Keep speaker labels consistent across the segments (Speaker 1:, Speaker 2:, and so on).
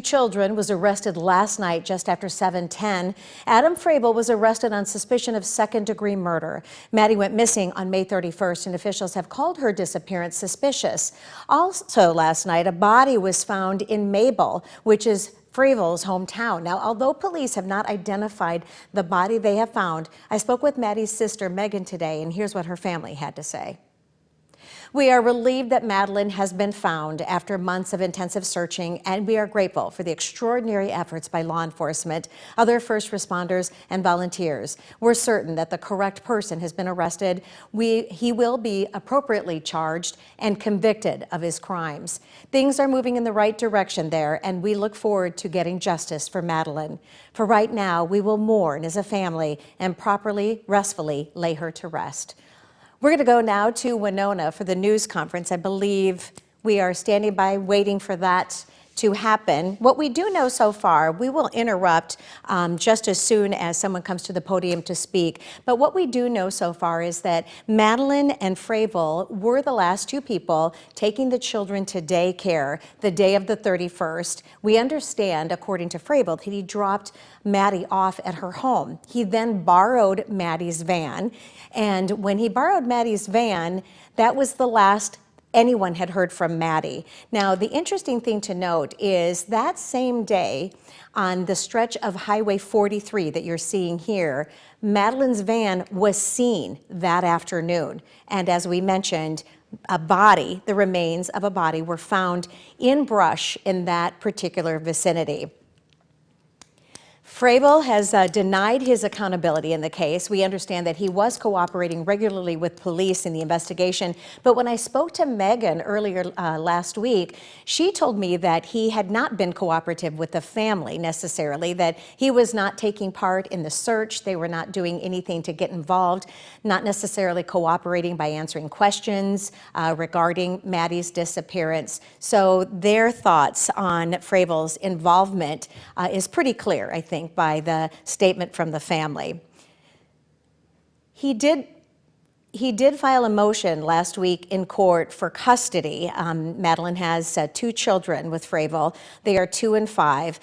Speaker 1: Children was arrested last night just after 7:10. Adam Fravel was arrested on suspicion of second-degree murder. Maddie went missing on May 31st, and officials have called her disappearance suspicious. Also last night, a body was found in Mabel, which is Fravel's hometown. Now, although police have not identified the body they have found, I spoke with Maddie's sister, Megan, today, and here's what her family had to say. We are relieved that Madeline has been found after months of intensive searching, and we are grateful for the extraordinary efforts by law enforcement, other first responders, and volunteers. We're certain that the correct person has been arrested. He will be appropriately charged and convicted of his crimes. Things are moving in the right direction there, and we look forward to getting justice for Madeline. For right now, we will mourn as a family and properly, restfully lay her to rest. We're going to go now to Winona for the news conference. I believe we are standing by waiting for that to happen. What we do know so far, we will interrupt just as soon as someone comes to the podium to speak. But what we do know so far is that Madeline and Fravel were the last two people taking the children to daycare the day of the 31st. We understand, according to Fravel, that he dropped Maddie off at her home. He then borrowed Maddie's van. And when he borrowed Maddie's van, that was the last anyone had heard from Maddie. Now, the interesting thing to note is that same day, on the stretch of Highway 43 that you're seeing here, Madeline's van was seen that afternoon. And as we mentioned, a body, the remains of a body, were found in brush in that particular vicinity. Fravel has denied his accountability in the case. We understand that he was cooperating regularly with police in the investigation. But when I spoke to Megan earlier last week, she told me that he had not been cooperative with the family necessarily, that he was not taking part in the search. They were not doing anything to get involved, not necessarily cooperating by answering questions regarding Maddie's disappearance. So their thoughts on Fravel's involvement is pretty clear, I think, by the statement from the family. He did file a motion last week in court for custody. Madeline has two children with Fravel. They are 2 and 5.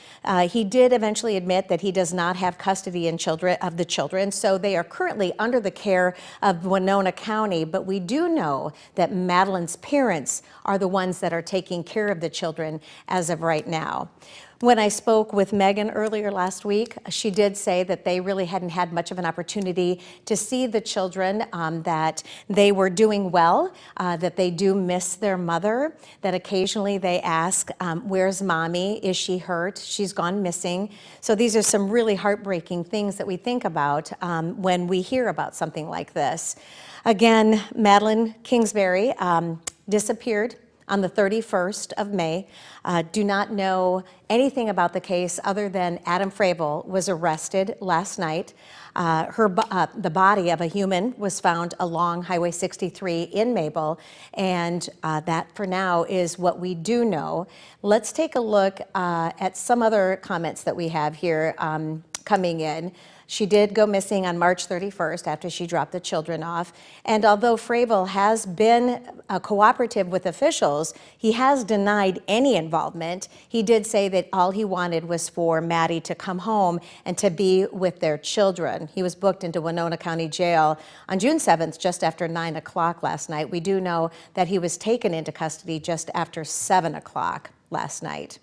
Speaker 1: He did eventually admit that he does not have custody of the children, so they are currently under the care of Winona County, but we do know that Madeline's parents are the ones that are taking care of the children as of right now. When I spoke with Megan earlier last week, she did say that they really hadn't had much of an opportunity to see the children, that they were doing well, that they do miss their mother, that occasionally they ask, where's mommy? Is she hurt? She's gone missing. So these are some really heartbreaking things that we think about when we hear about something like this. Again, Madeline Kingsbury disappeared on the 31st of May. Do not know anything about the case other than Adam Fravel was arrested last night. The body of a human was found along Highway 63 in Mabel, and that for now is what we do know. Let's take a look at some other comments that we have here coming in. She did go missing on March 31st after she dropped the children off. And although Fravel has been cooperative with officials, he has denied any involvement. He did say that all he wanted was for Maddie to come home and to be with their children. He was booked into Winona County Jail on June 7th, just after 9 o'clock last night. We do know that he was taken into custody just after 7 o'clock last night.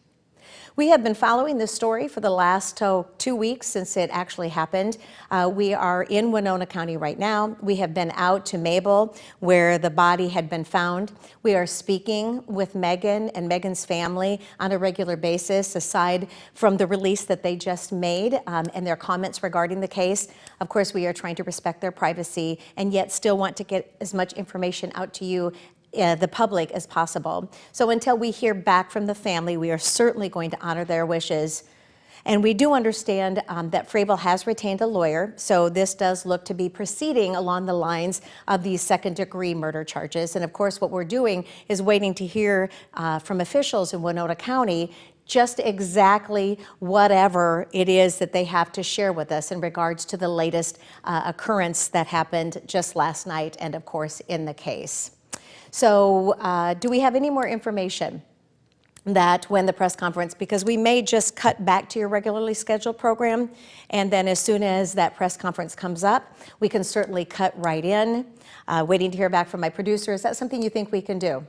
Speaker 1: We have been following this story for the last 2 weeks since it actually happened. We are in Winona County right now. We have been out to Mabel where the body had been found. We are speaking with Megan and Megan's family on a regular basis, aside from the release that they just made and their comments regarding the case. Of course, we are trying to respect their privacy and yet still want to get as much information out to you, the public, as possible. So until we hear back from the family, we are certainly going to honor their wishes. And we do understand that Fravel has retained a lawyer, so this does look to be proceeding along the lines of these second-degree murder charges. And of course, what we're doing is waiting to hear from officials in Winona County just exactly whatever it is that they have to share with us in regards to the latest occurrence that happened just last night and, of course, in the case. So do we have any more information? that when the press conference, because we may just cut back to your regularly scheduled program, and then as soon as that press conference comes up, we can certainly cut right in. Waiting to hear back from my producer. Is that something you think we can do?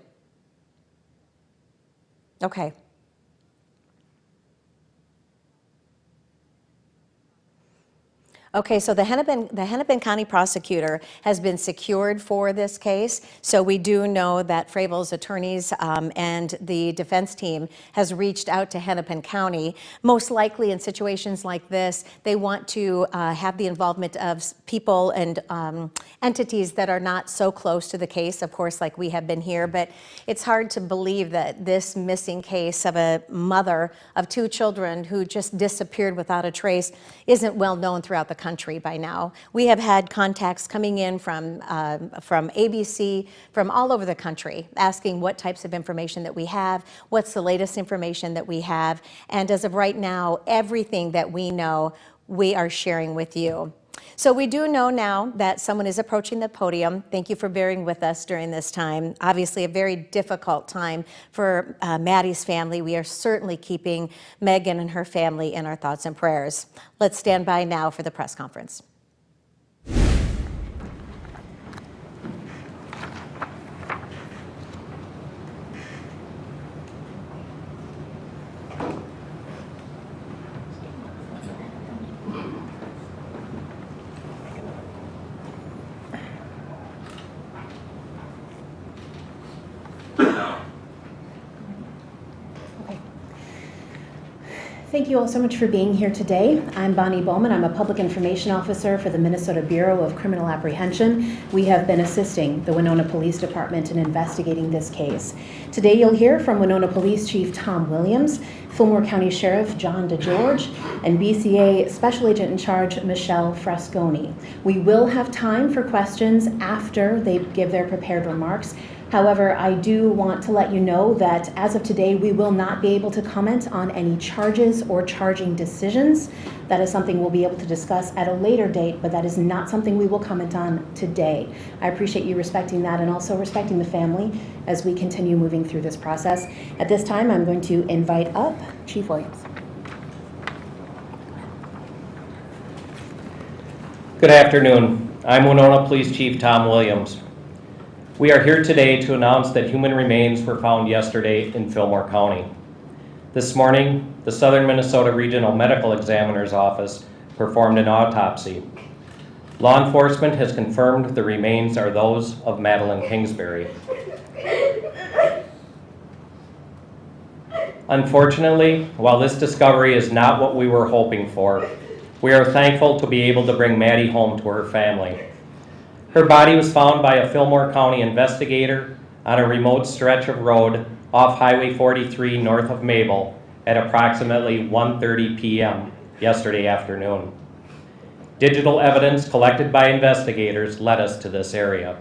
Speaker 1: Okay. Okay, so the Hennepin County prosecutor has been secured for this case. So we do know that Fravel's attorneys and the defense team has reached out to Hennepin County. Most likely in situations like this, they want to have the involvement of people and entities that are not so close to the case, of course, like we have been here. But it's hard to believe that this missing case of a mother of 2 children who just disappeared without a trace isn't well known throughout the country by now. We have had contacts coming in from ABC, from all over the country, asking what types of information that we have, what's the latest information that we have, and as of right now, everything that we know, we are sharing with you. So we do know now that someone is approaching the podium. Thank you for bearing with us during this time. Obviously a very difficult time for Maddie's family. We are certainly keeping Megan and her family in our thoughts and prayers. Let's stand by now for the press conference.
Speaker 2: Thank you all so much for being here today. I'm Bonnie Bowman. I'm a public information officer for the Minnesota Bureau of Criminal Apprehension. We have been assisting the Winona Police Department in investigating this case. Today you'll hear from Winona Police Chief Tom Williams, Fillmore County Sheriff John DeGeorge, and BCA Special Agent in Charge Michelle Frasconi. We will have time for questions after they give their prepared remarks. However, I do want to let you know that as of today, we will not be able to comment on any charges or charging decisions. That is something we'll be able to discuss at a later date, but that is not something we will comment on today. I appreciate you respecting that and also respecting the family as we continue moving through this process. At this time, I'm going to invite up Chief Williams.
Speaker 3: Good afternoon. I'm Winona Police Chief Tom Williams. We are here today to announce that human remains were found yesterday in Fillmore County. This morning, the Southern Minnesota Regional Medical Examiner's Office performed an autopsy. Law enforcement has confirmed the remains are those of Madeline Kingsbury. Unfortunately, while this discovery is not what we were hoping for, we are thankful to be able to bring Maddie home to her family. Her body was found by a Fillmore County investigator on a remote stretch of road off Highway 43 north of Mabel at approximately 1:30 p.m. yesterday afternoon. Digital evidence collected by investigators led us to this area.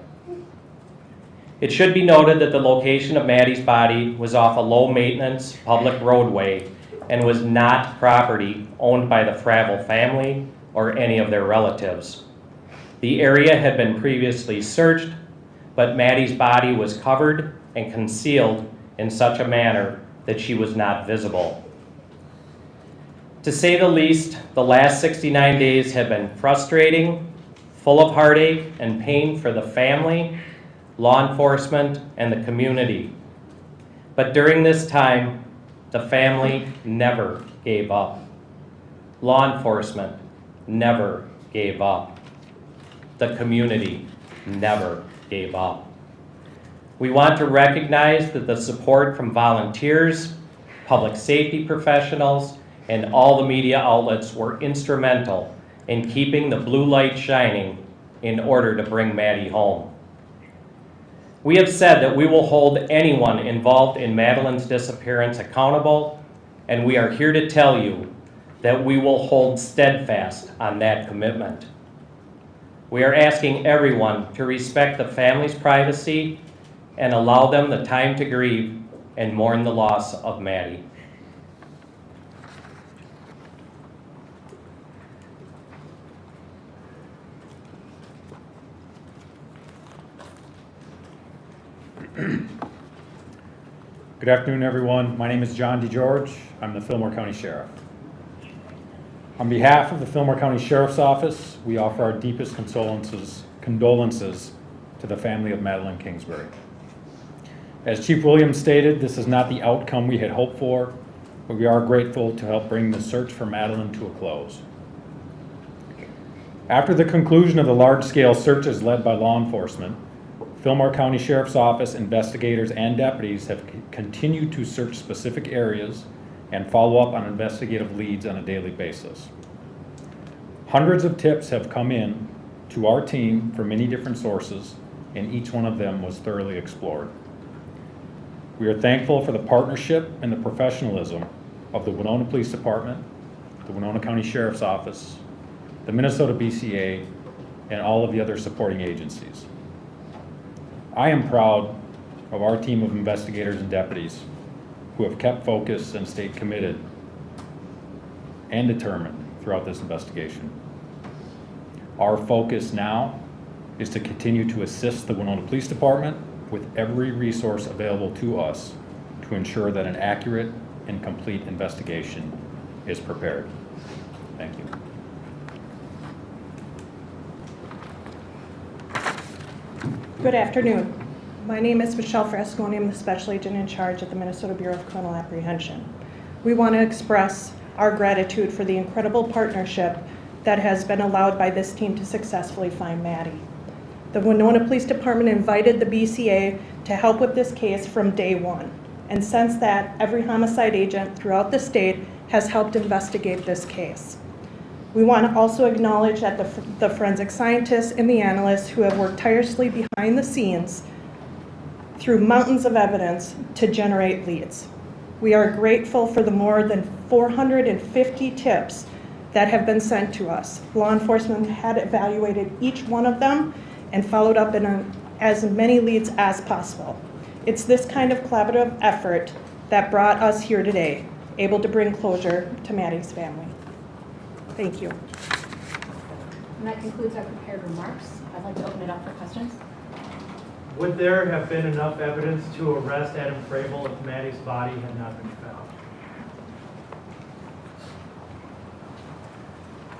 Speaker 3: It should be noted that the location of Maddie's body was off a low-maintenance public roadway and was not property owned by the Fravel family or any of their relatives. The area had been previously searched, but Maddie's body was covered and concealed in such a manner that she was not visible. To say the least, the last 69 days have been frustrating, full of heartache and pain for the family, law enforcement, and the community. But during this time, the family never gave up. Law enforcement never gave up. The community never gave up. We want to recognize that the support from volunteers, public safety professionals, and all the media outlets were instrumental in keeping the blue light shining in order to bring Maddie home. We have said that we will hold anyone involved in Madeline's disappearance accountable, and we are here to tell you that we will hold steadfast on that commitment. We are asking everyone to respect the family's privacy and allow them the time to grieve and mourn the loss of Maddie.
Speaker 4: Good afternoon, everyone. My name is John DeGeorge. I'm the Fillmore County Sheriff. On behalf of the Fillmore County Sheriff's Office, we offer our deepest condolences to the family of Madeline Kingsbury. As Chief Williams stated, this is not the outcome we had hoped for, but we are grateful to help bring the search for Madeline to a close. After the conclusion of the large-scale searches led by law enforcement, Fillmore County Sheriff's Office investigators and deputies have continued to search specific areas and follow up on investigative leads on a daily basis. Hundreds of tips have come in to our team from many different sources, and each one of them was thoroughly explored. We are thankful for the partnership and the professionalism of the Winona Police Department, the Winona County Sheriff's Office, the Minnesota BCA, and all of the other supporting agencies. I am proud of our team of investigators and deputies who have kept focused and stayed committed and determined throughout this investigation. Our focus now is to continue to assist the Winona Police Department with every resource available to us to ensure that an accurate and complete investigation is prepared. Thank you.
Speaker 5: Good afternoon. My name is Michelle Frasconi. I'm the Special Agent in charge at the Minnesota Bureau of Criminal Apprehension. We want to express our gratitude for the incredible partnership that has been allowed by this team to successfully find Maddie. The Winona Police Department invited the BCA to help with this case from day one. And since that, every homicide agent throughout the state has helped investigate this case. We want to also acknowledge that the forensic scientists and the analysts who have worked tirelessly behind the scenes through mountains of evidence to generate leads. We are grateful for the more than 450 tips that have been sent to us. Law enforcement had evaluated each one of them and followed up in as many leads as possible. It's this kind of collaborative effort that brought us here today, able to bring closure to Maddie's family. Thank you.
Speaker 2: And that concludes our prepared remarks. I'd like to open it up for questions.
Speaker 6: Would there have been enough evidence to arrest Adam Fravel if Maddie's body had not been found?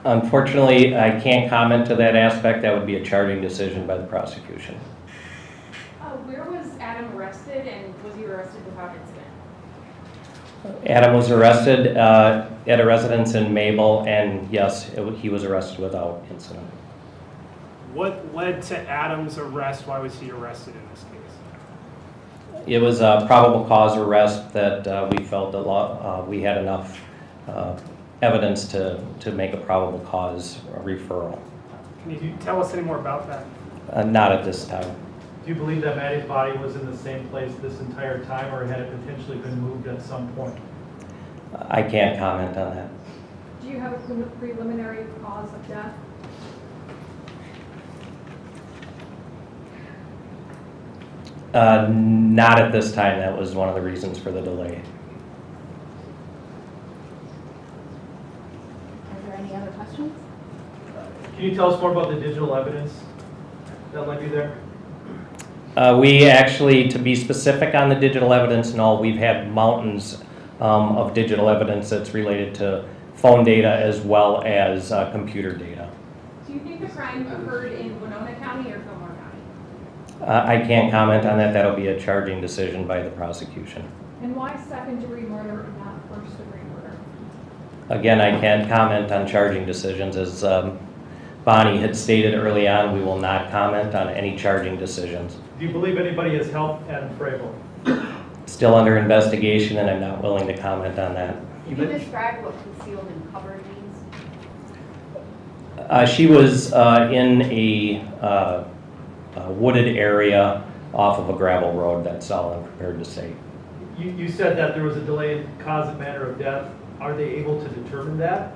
Speaker 3: Unfortunately, I can't comment to that aspect. That would be a charging decision by the prosecution.
Speaker 7: Where was Adam arrested, and was he arrested without incident?
Speaker 3: Adam was arrested at a residence in Mabel, and yes, he was arrested without incident.
Speaker 8: What led to Adam's arrest? Why was he arrested in this case?
Speaker 3: It was a probable cause arrest that we felt we had enough evidence to make a probable cause referral.
Speaker 8: Can you tell us any more about that?
Speaker 3: Not at this time.
Speaker 6: Do you believe that Maddie's body was in the same place this entire time, or had it potentially been moved at some point?
Speaker 3: I can't comment on that.
Speaker 7: Do you have a preliminary cause of death?
Speaker 3: Not at this time. That was one of the reasons for the delay.
Speaker 2: Are there any other questions?
Speaker 6: Can you tell us more about the digital evidence that led you there?
Speaker 3: We actually, to be specific on the digital evidence and all, we've had mountains of digital evidence that's related to phone data as well as computer data.
Speaker 7: Do you think the crime occurred in Winona County or Fillmore County?
Speaker 3: I can't comment on that. That'll be a charging decision by the prosecution.
Speaker 7: And why second-degree murder and not first-degree murder?
Speaker 3: Again, I can't comment on charging decisions. As Bonnie had stated early on, we will not comment on any charging decisions.
Speaker 6: Do you believe anybody has helped Adam Fravel?
Speaker 3: Still under investigation, and I'm not willing to comment on that.
Speaker 7: Can you describe what concealed and covered means?
Speaker 3: She was in a wooded area off of a gravel road. That's all I'm prepared to say.
Speaker 6: You said that there was a delay in cause and manner of death. Are they able to determine that?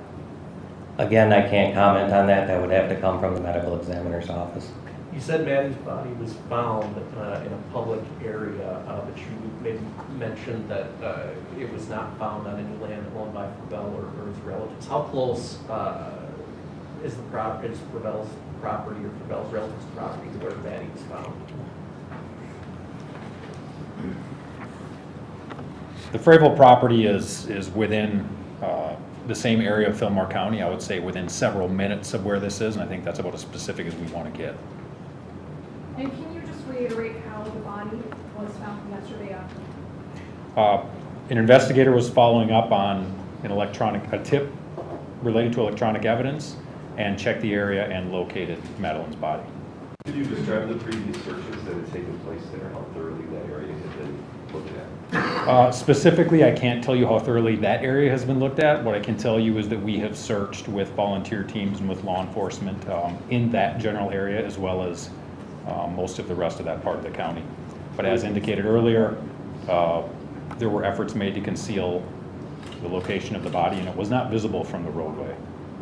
Speaker 3: Again, I can't comment on that. That would have to come from the medical examiner's office.
Speaker 9: You said Maddie's body was found in a public area, but you maybe mentioned that it was not found on any land owned by Fravel or his relatives. How close is Fravel's property or Fravel's relatives' property to where Maddie was found?
Speaker 4: The Fravel property is within the same area of Fillmore County. I would say within several minutes of where this is, and I think that's about as specific as we want to get.
Speaker 7: And can you just reiterate how the body was found yesterday afternoon?
Speaker 4: An investigator was following up on a tip related to electronic evidence, and checked the area and located Madeline's body.
Speaker 10: Could you describe the previous searches that had taken place there, how thoroughly that area had been looked at?
Speaker 4: Specifically, I can't tell you how thoroughly that area has been looked at. What I can tell you is that we have searched with volunteer teams and with law enforcement in that general area, as well as most of the rest of that part of the county. But as indicated earlier, there were efforts made to conceal the location of the body, and it was not visible from the roadway.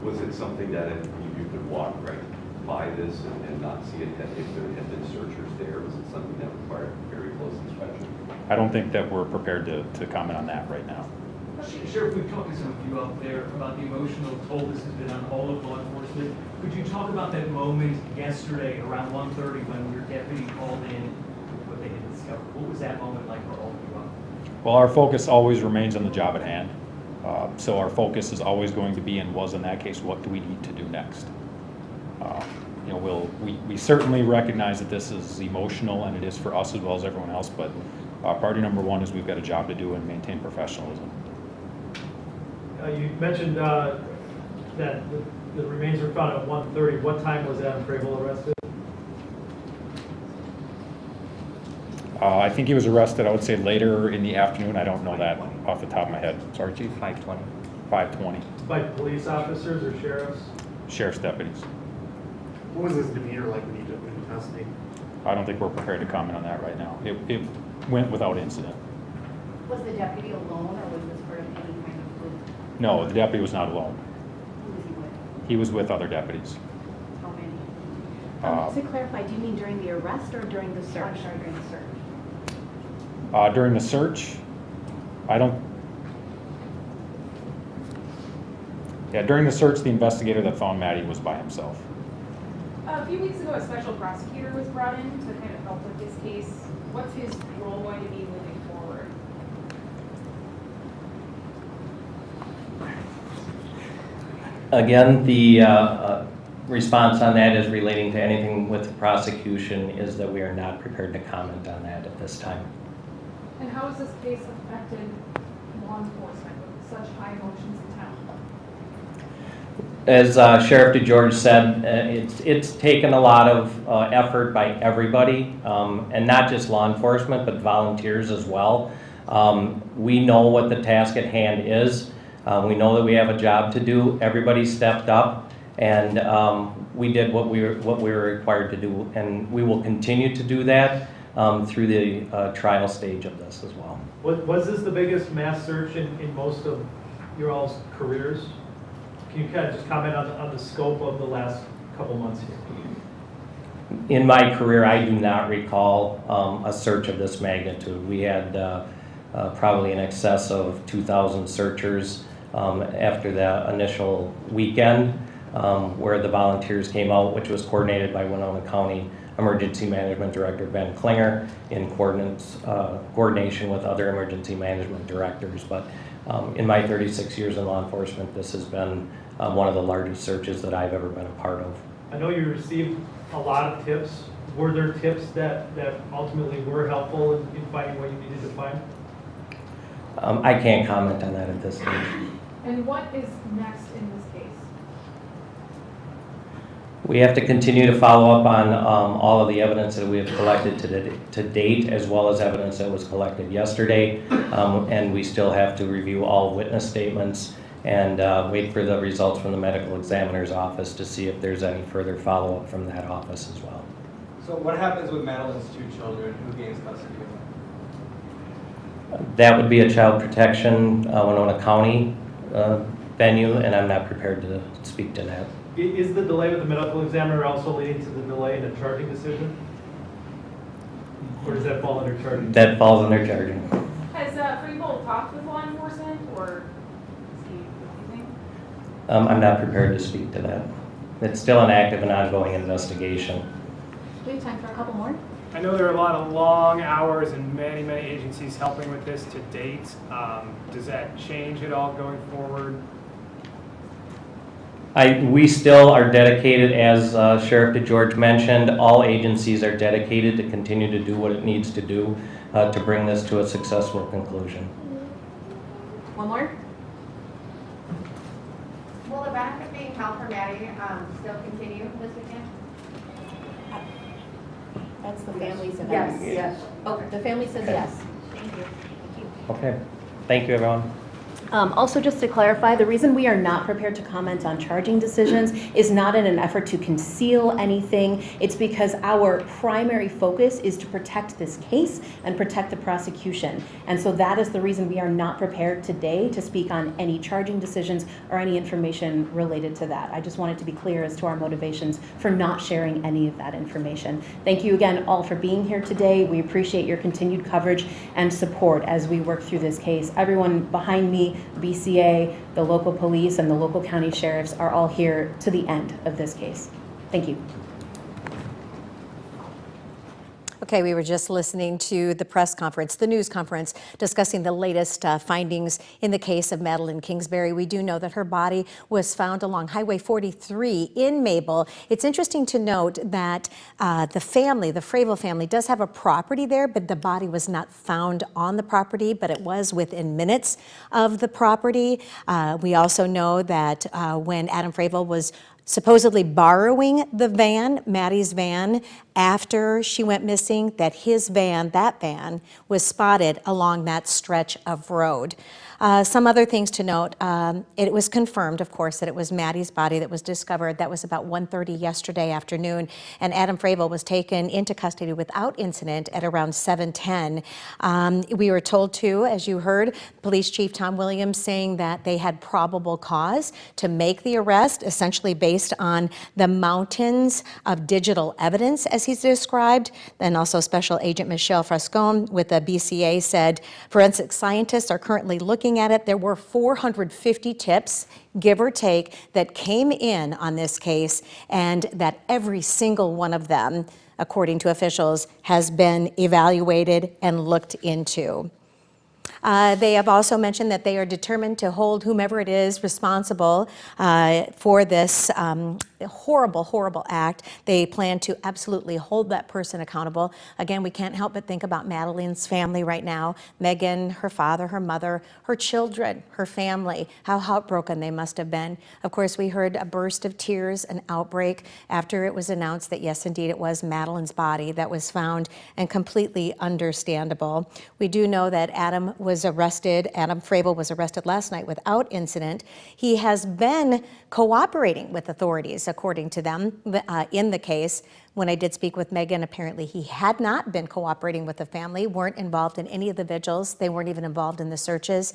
Speaker 10: Was it something that you could walk right by this and not see it if there had been searchers there? Was it something that required very close inspection?
Speaker 4: I don't think that we're prepared to comment on that right now.
Speaker 11: Sheriff, we've talked to some of you out there about the emotional toll this has been on all of law enforcement. Could you talk about that moment yesterday around 1:30 when your deputy called in what they had discovered? What was that moment like for all of you out there?
Speaker 4: Well, our focus always remains on the job at hand. So our focus is always going to be, and was in that case, what do we need to do next? We certainly recognize that this is emotional, and it is for us as well as everyone else, but priority number one is we've got a job to do and maintain professionalism.
Speaker 6: You mentioned that the remains were found at 1:30. What time was Adam Fravel arrested?
Speaker 4: I think he was arrested, I would say, later in the afternoon. I don't know that off the top of my head. Sorry, Chief?
Speaker 3: 5:20.
Speaker 4: 5:20.
Speaker 6: By police officers or sheriffs?
Speaker 4: Sheriff's deputies.
Speaker 8: What was his demeanor like when he took him into custody?
Speaker 4: I don't think we're prepared to comment on that right now. It went without incident.
Speaker 12: Was the deputy alone, or was this part of any kind of group?
Speaker 4: No, the deputy was not alone.
Speaker 12: Who was he with?
Speaker 4: He was with other deputies.
Speaker 12: How many?
Speaker 2: To clarify, do you mean during the arrest or during the search?
Speaker 12: I'm sorry, during the search.
Speaker 4: During the search, during the search, the investigator that found Maddie was by himself.
Speaker 7: A few weeks ago, a special prosecutor was brought in to kind of help with this case. What's his role going to be moving forward?
Speaker 3: Again, the response on that is relating to anything with the prosecution is that we are not prepared to comment on that at this time.
Speaker 7: And how has this case affected law enforcement with such high emotions in town?
Speaker 3: As Sheriff DeGeorge said, it's taken a lot of effort by everybody, and not just law enforcement, but volunteers as well. We know what the task at hand is. We know that we have a job to do. Everybody stepped up, and we did what we were required to do, and we will continue to do that through the trial stage of this as well.
Speaker 6: Was this the biggest mass search in most of your all's careers? Can you kind of just comment on the scope of the last couple months here?
Speaker 3: In my career, I do not recall a search of this magnitude. We had probably in excess of 2,000 searchers after the initial weekend where the volunteers came out, which was coordinated by Winona County Emergency Management Director Ben Klinger in coordination with other emergency management directors. But in my 36 years in law enforcement, this has been one of the largest searches that I've ever been a part of.
Speaker 6: I know you received a lot of tips. Were there tips that ultimately were helpful in finding what you needed to find?
Speaker 3: I can't comment on that at this stage.
Speaker 7: And what is next in this case?
Speaker 3: We have to continue to follow up on all of the evidence that we have collected to date, as well as evidence that was collected yesterday. And we still have to review all witness statements and wait for the results from the medical examiner's office to see if there's any further follow-up from that office as well.
Speaker 13: So what happens with Madeline's 2 children? Who gains custody of them?
Speaker 3: That would be a child protection Winona County venue, and I'm not prepared to speak to that.
Speaker 6: Is the delay with the medical examiner also leading to the delay in the charging decision? Or does that fall under charging?
Speaker 3: That falls under charging.
Speaker 7: Has Fravel talked with law enforcement, or is he refusing?
Speaker 3: I'm not prepared to speak to that. It's still an active and ongoing investigation.
Speaker 2: We have time for a couple more.
Speaker 8: I know there are a lot of long hours and many agencies helping with this to date. Does that change at all going forward?
Speaker 3: We still are dedicated, as Sheriff DeGeorge mentioned, all agencies are dedicated to continue to do what it needs to do to bring this to a successful conclusion.
Speaker 2: One more?
Speaker 12: Will the benefit being held for Maddie still continue this weekend?
Speaker 2: That's the family said
Speaker 12: Yes.
Speaker 2: yes. Okay, the family says yes.
Speaker 12: Thank you.
Speaker 3: Okay. Thank you, everyone.
Speaker 2: Also, just to clarify, the reason we are not prepared to comment on charging decisions is not in an effort to conceal anything. It's because our primary focus is to protect this case and protect the prosecution. And so that is the reason we are not prepared today to speak on any charging decisions or any information related to that. I just wanted to be clear as to our motivations for not sharing any of that information. Thank you again all for being here today. We appreciate your continued coverage and support as we work through this case. Everyone behind me, BCA, the local police, and the local county sheriffs are all here to the end of this case. Thank you.
Speaker 1: Okay, we were just listening to the press conference, the news conference, discussing the latest findings in the case of Madeline Kingsbury. We do know that her body was found along Highway 43 in Mabel. It's interesting to note that the family, the Fravel family, does have a property there, but the body was not found on the property, but it was within minutes of the property. We also know that when Adam Fravel was supposedly borrowing the van, Maddie's van, after she went missing, that his van, that van, was spotted along that stretch of road. Some other things to note, it was confirmed, of course, that it was Maddie's body that was discovered. That was about 1:30 yesterday afternoon, and Adam Fravel was taken into custody without incident at around 7:10. We were told too, as you heard, Police Chief Tom Williams saying that they had probable cause to make the arrest, essentially based on the mountains of digital evidence, as he's described. Then also Special Agent Michelle Frascone with the BCA said forensic scientists are currently looking at it. There were 450 tips, give or take, that came in on this case, and that every single one of them, according to officials, has been evaluated and looked into. They have also mentioned that they are determined to hold whomever it is responsible for this horrible act. They plan to absolutely hold that person accountable. Again, we can't help but think about Madeline's family right now. Megan, her father, her mother, her children, her family, how heartbroken they must have been. Of course, we heard a burst of tears, an outbreak, after it was announced that yes, indeed, it was Madeline's body that was found, and completely understandable. We do know that Adam Fravel was arrested last night without incident. He has been cooperating with authorities, according to them, in the case. When I did speak with Megan, apparently he had not been cooperating with the family, weren't involved in any of the vigils. They weren't even involved in the searches.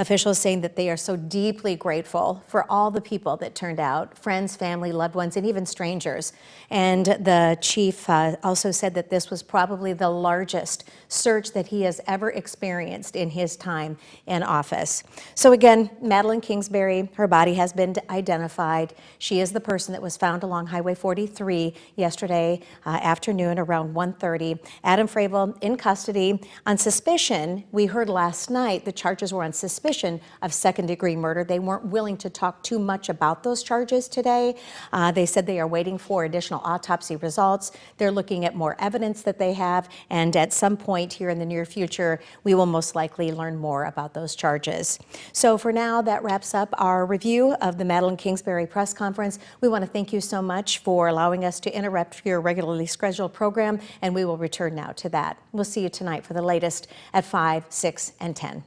Speaker 1: Officials saying that they are so deeply grateful for all the people that turned out, friends, family, loved ones, and even strangers. And the chief also said that this was probably the largest search that he has ever experienced in his time in office. So again, Madeline Kingsbury, her body has been identified. She is the person that was found along Highway 43 yesterday afternoon around 1:30. Adam Fravel in custody on suspicion. We heard last night the charges were on suspicion of second-degree murder. They weren't willing to talk too much about those charges today. They said they are waiting for additional autopsy results. They're looking at more evidence that they have, and at some point here in the near future, we will most likely learn more about those charges. So for now, that wraps up our review of the Madeline Kingsbury press conference. We want to thank you so much for allowing us to interrupt your regularly scheduled program, and we will return now to that. We'll see you tonight for the latest at 5, 6, and 10.